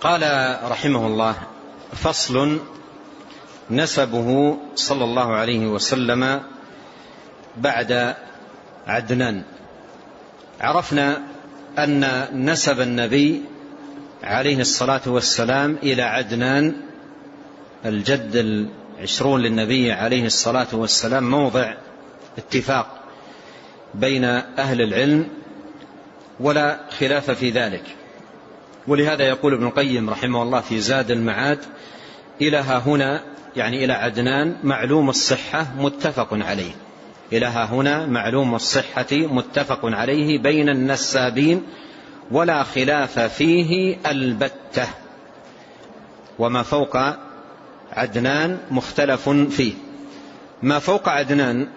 قال رحمه الله: فصل: نسبه صلى الله عليه وسلم بعد عدنان. عرفنا أن نسب النبي عليه الصلاة والسلام إلى عدنان الجد 20 للنبي عليه الصلاة والسلام موضع اتفاق بين أهل العلم ولا خلاف في ذلك. ولهذا يقول ابن القيم رحمه الله في زاد المعاد: إلى هنا يعني إلى عدنان معلوم الصحة متفق عليه. إلى هنا معلوم الصحة متفق عليه بين النسابين ولا خلاف فيه البتة. وما فوق عدنان مختلف فيه. ما فوق عدنان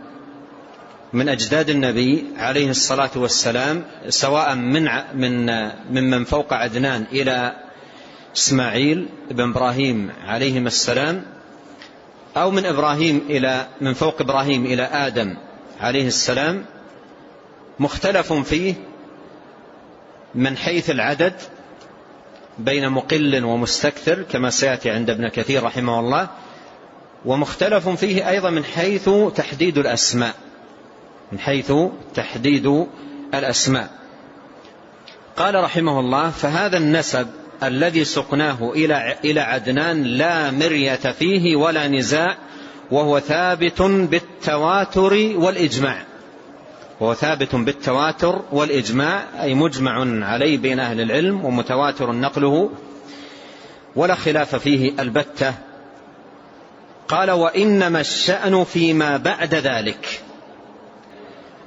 من أجداد النبي عليه الصلاة والسلام، سواء ممن فوق عدنان إلى إسماعيل بن إبراهيم عليهم السلام، أو من فوق إبراهيم إلى آدم عليه السلام، مختلف فيه من حيث العدد بين مقل ومستكثر كما سيأتي عند ابن كثير رحمه الله، ومختلف فيه أيضا من حيث تحديد الأسماء. قال رحمه الله: فهذا النسب الذي سقناه إلى عدنان لا مرية فيه ولا نزاع، وهو ثابت بالتواتر والإجماع، أي مجمع عليه بين أهل العلم ومتواتر نقله ولا خلاف فيه البتة. قال: وإنما الشأن فيما بعد ذلك،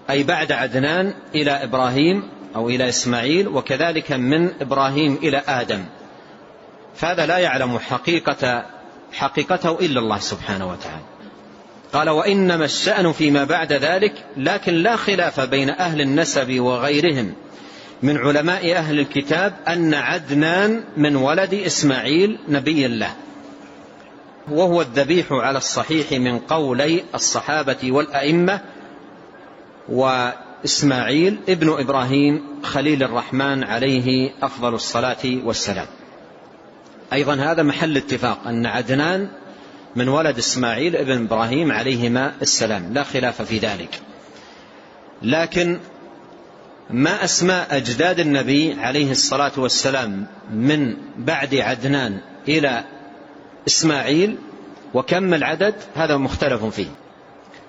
أي بعد عدنان إلى إبراهيم أو إلى إسماعيل، وكذلك من إبراهيم إلى آدم، فهذا لا يعلم حقيقته إلا الله سبحانه وتعالى. قال: وإنما الشأن فيما بعد ذلك، لكن لا خلاف بين أهل النسب وغيرهم من علماء أهل الكتاب أن عدنان من ولد إسماعيل نبي الله، وهو الذبيح على الصحيح من قولي الصحابة والأئمة، وإسماعيل ابن إبراهيم خليل الرحمن عليه أفضل الصلاة والسلام. أيضا هذا محل اتفاق أن عدنان من ولد إسماعيل ابن إبراهيم عليهما السلام، لا خلاف في ذلك. لكن ما أسماء أجداد النبي عليه الصلاة والسلام من بعد عدنان إلى إسماعيل وكم العدد، هذا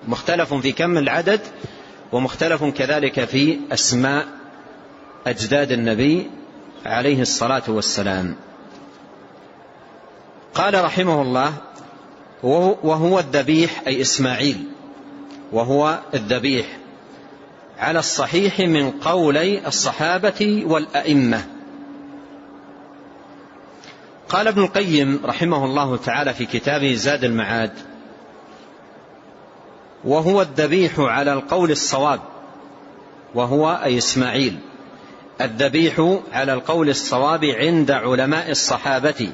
مختلف في كم العدد، ومختلف كذلك في أسماء أجداد النبي عليه الصلاة والسلام. قال رحمه الله: وهو الذبيح، أي إسماعيل، وهو الذبيح على الصحيح من قولي الصحابة والأئمة. قال ابن القيم رحمه الله تعالى في كتابه زاد المعاد: وهو الذبيح على القول الصواب، وهو أي إسماعيل الذبيح على القول الصواب عند علماء الصحابة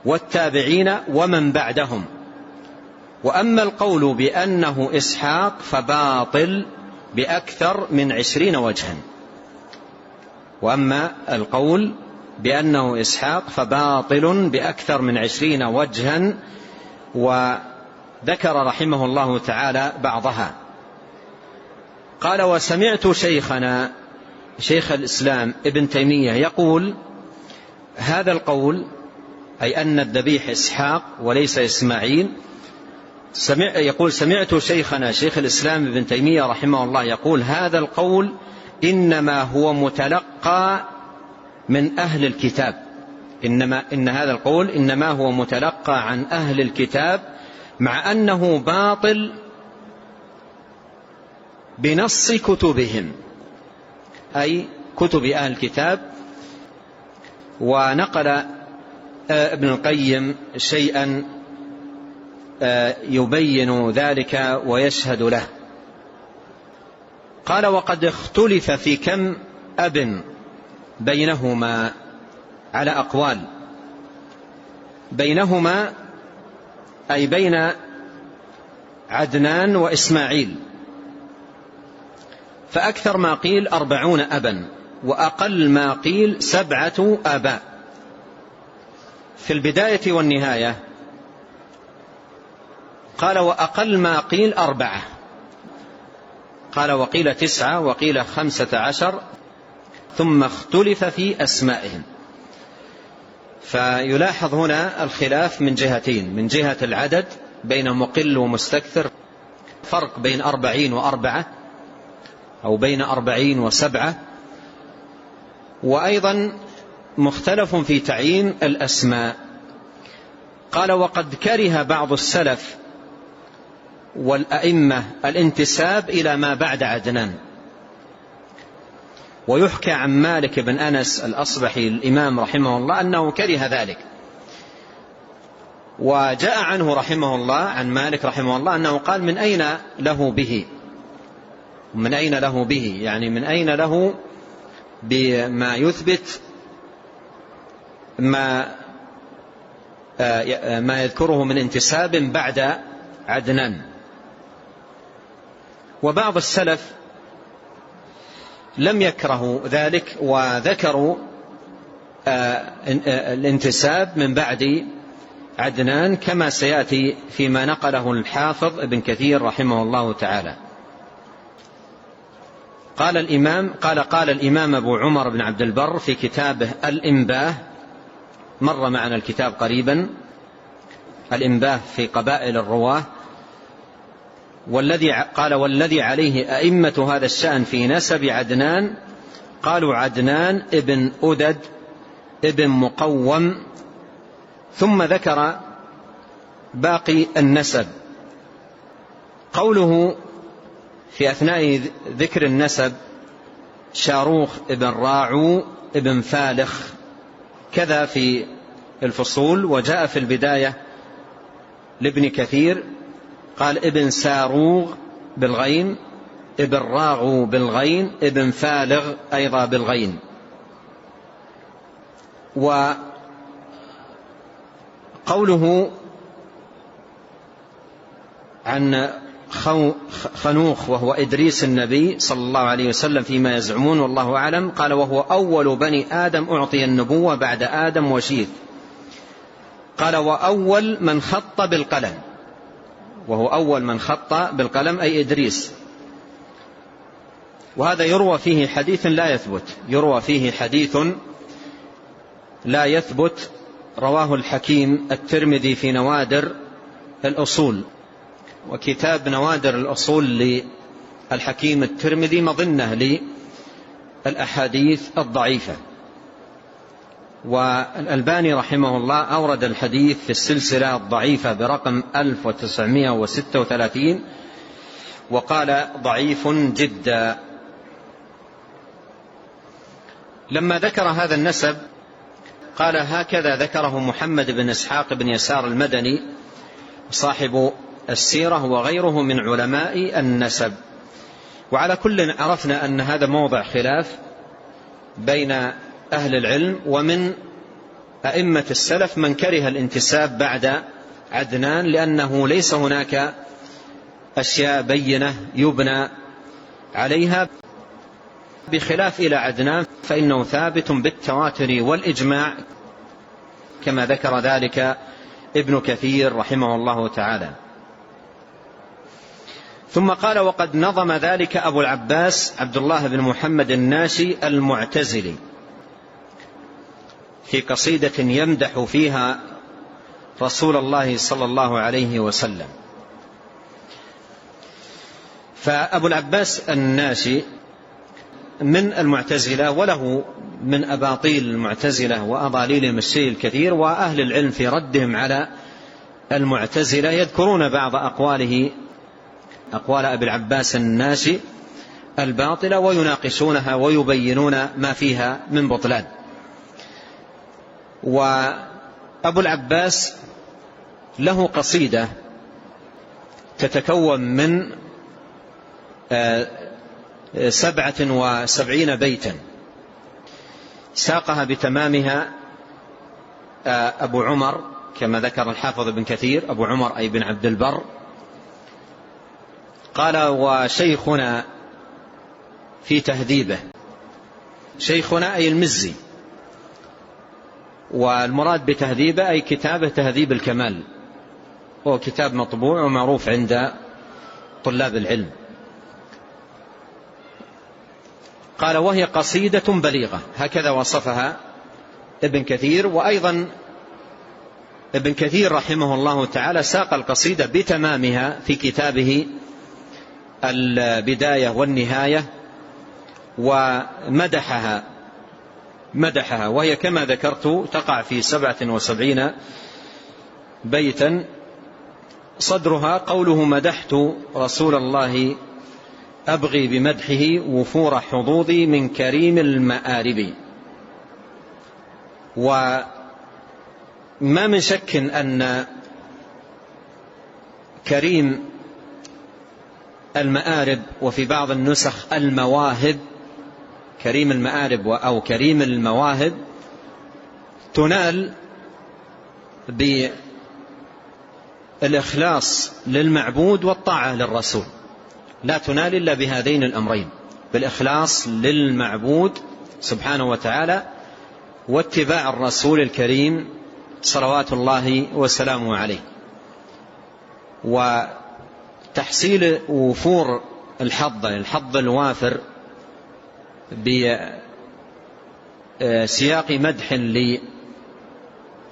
والتابعين ومن بعدهم. وأما القول بأنه إسحاق فباطل بأكثر من 20 وجها. وأما القول بأنه إسحاق فباطل بأكثر من 20 وجها، وذكر رحمه الله تعالى بعضها. قال: وسمعت شيخنا شيخ الإسلام ابن تيمية يقول هذا القول، أي أن الذبيح إسحاق وليس إسماعيل، سمعت شيخنا شيخ الإسلام ابن تيمية رحمه الله يقول هذا القول إنما هو متلقى من أهل الكتاب، إن هذا القول إنما هو متلقى عن أهل الكتاب، مع أنه باطل بنص كتبهم، أي كتب أهل الكتاب. ونقل ابن القيم شيئا يبين ذلك ويشهد له. قال: وقد اختلف في كم أب بينهما على أقوال، بينهما أي بين عدنان وإسماعيل، فأكثر ما قيل 40 أبا، وأقل ما قيل 7 آباء. في البداية والنهاية قال وأقل ما قيل 4، قال وقيل 9 وقيل 15، ثم اختلف في أسمائهم. فيلاحظ هنا الخلاف من جهتين: من جهة العدد بين مقل ومستكثر، فرق بين 40 و4 أو بين 40 و7، وأيضا مختلف في تعيين الأسماء. قال وقد كره بعض السلف والأئمة الانتساب إلى ما بعد عدنان. ويحكى عن مالك بن أنس الأصبحي الإمام رحمه الله أنه كره ذلك، وجاء عنه رحمه الله عن مالك رحمه الله أنه قال من أين له به، من أين له به يعني من أين له بما يثبت ما يذكره من انتساب بعد عدنان. وبعض السلف لم يكرهوا ذلك وذكروا الانتساب من بعد عدنان، كما سيأتي فيما نقله الحافظ ابن كثير رحمه الله تعالى. قال الإمام أبو عمر بن عبد البر في كتابه الإنباه، مر معنا الكتاب قريبا، الإنباه في قبائل الرواه، والذي عليه أئمة هذا الشأن في نسب عدنان قالوا عدنان ابن أدد ابن مقوم، ثم ذكر باقي النسب. قوله في أثناء ذكر النسب شاروخ ابن راعو ابن فالخ، كذا في الفصول. وجاء في البداية لابن كثير قال ابن ساروغ بالغين، ابن راغو بالغين، ابن فالغ أيضا بالغين. وقوله عن خنوخ وهو إدريس النبي صلى الله عليه وسلم فيما يزعمون والله أعلم، قال وهو أول بني آدم أعطي النبوة بعد آدم وشيث. قال وأول من خط بالقلم، وهو أول من خط بالقلم أي إدريس. وهذا يروى فيه حديث لا يثبت، رواه الحكيم الترمذي في نوادر الأصول. وكتاب نوادر الأصول للحكيم الترمذي مظنة للأحاديث الضعيفة. والألباني رحمه الله أورد الحديث في السلسلة الضعيفة برقم 1936 وقال ضعيف جدا. لما ذكر هذا النسب قال هكذا ذكره محمد بن إسحاق بن يسار المدني صاحب السيرة وغيره من علماء النسب. وعلى كل عرفنا أن هذا موضع خلاف بين أهل العلم، ومن أئمة السلف من كره الانتساب بعد عدنان، لأنه ليس هناك أشياء بينة يبنى عليها، بخلاف إلى عدنان فإنه ثابت بالتواتر والإجماع كما ذكر ذلك ابن كثير رحمه الله تعالى. ثم قال وقد نظم ذلك أبو العباس عبد الله بن محمد الناشي المعتزلي في قصيدة يمدح فيها رسول الله صلى الله عليه وسلم. فأبو العباس الناشي من المعتزلة، وله من أباطيل المعتزلة وأضاليلهم الشيء الكثير، وأهل العلم في ردهم على المعتزلة يذكرون بعض أقوال أبي العباس الناشي الباطلة ويناقشونها ويبينون ما فيها من بطلان. وأبو العباس له قصيدة تتكون من 77 بيتا ساقها بتمامها أبو عمر كما ذكر الحافظ ابن كثير، أبو عمر أي بن عبد البر. قال وشيخنا في تهذيبه، شيخنا أي المزي، والمراد بتهذيبه أي كتابه تهذيب الكمال، هو كتاب مطبوع ومعروف عند طلاب العلم. قال وهي قصيدة بليغة، هكذا وصفها ابن كثير. وأيضا ابن كثير رحمه الله تعالى ساق القصيدة بتمامها في كتابه البداية والنهاية ومدحها، وهي كما ذكرت تقع في 77 بيتا، صدرها قوله مدحت رسول الله أبغي بمدحه وفور حظوظي من كريم المآرب. وما من شك أن كريم المآرب، وفي بعض النسخ المواهب، كريم المآرب أو كريم المواهب، تنال بالإخلاص للمعبود والطاعة للرسول، لا تنال إلا بهذين الأمرين، بالإخلاص للمعبود سبحانه وتعالى واتباع الرسول الكريم صلوات الله وسلامه عليه. وتحصيل وفور الحظ الوافر بسياق مدح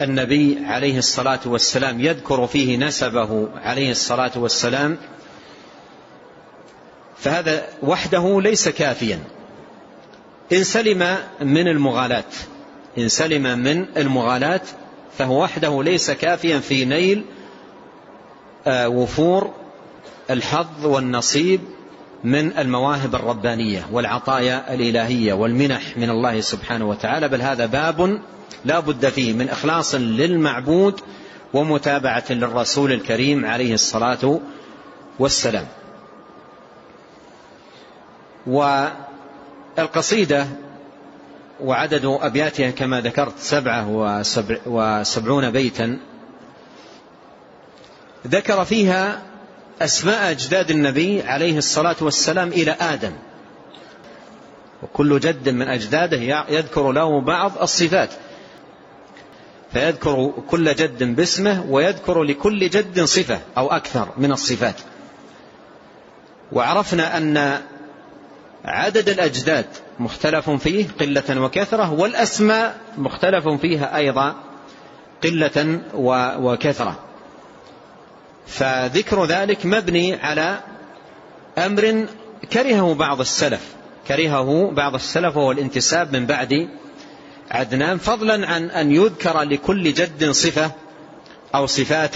للنبي عليه الصلاة والسلام يذكر فيه نسبه عليه الصلاة والسلام، فهذا وحده ليس كافيا إن سلم من المغالاة، فهو وحده ليس كافيا في نيل وفور الحظ والنصيب من المواهب الربانية والعطايا الإلهية والمنح من الله سبحانه وتعالى، بل هذا باب لا بد فيه من إخلاص للمعبود ومتابعة للرسول الكريم عليه الصلاة والسلام. والقصيدة وعدد أبياتها كما ذكرت 77 بيتا، ذكر فيها أسماء أجداد النبي عليه الصلاة والسلام إلى آدم، وكل جد من أجداده يذكر له بعض الصفات، فيذكر كل جد باسمه ويذكر لكل جد صفة أو أكثر من الصفات. وعرفنا أن عدد الأجداد مختلف فيه قلة وكثرة، والأسماء مختلف فيها أيضا قلة وكثرة، فذكر ذلك مبني على أمر كرهه بعض السلف وهو الانتساب من بعد عدنان، فضلا عن أن يذكر لكل جد صفة أو صفات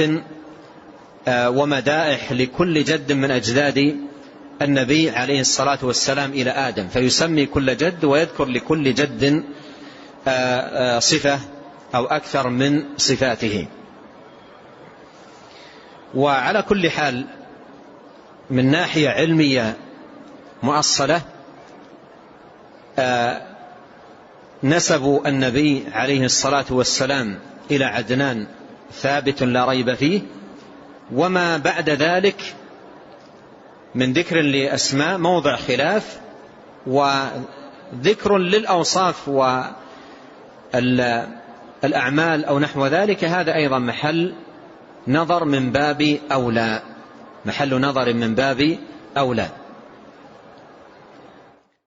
ومدائح لكل جد من أجداد النبي عليه الصلاة والسلام إلى آدم، فيسمي كل جد ويذكر لكل جد صفة أو أكثر من صفاته. وعلى كل حال من ناحية علمية مؤصلة، نسب النبي عليه الصلاة والسلام إلى عدنان ثابت لا ريب فيه، وما بعد ذلك من ذكر لأسماء موضع خلاف، وذكر للأوصاف والأعمال أو نحو ذلك، هذا أيضا محل نظر من باب أولى.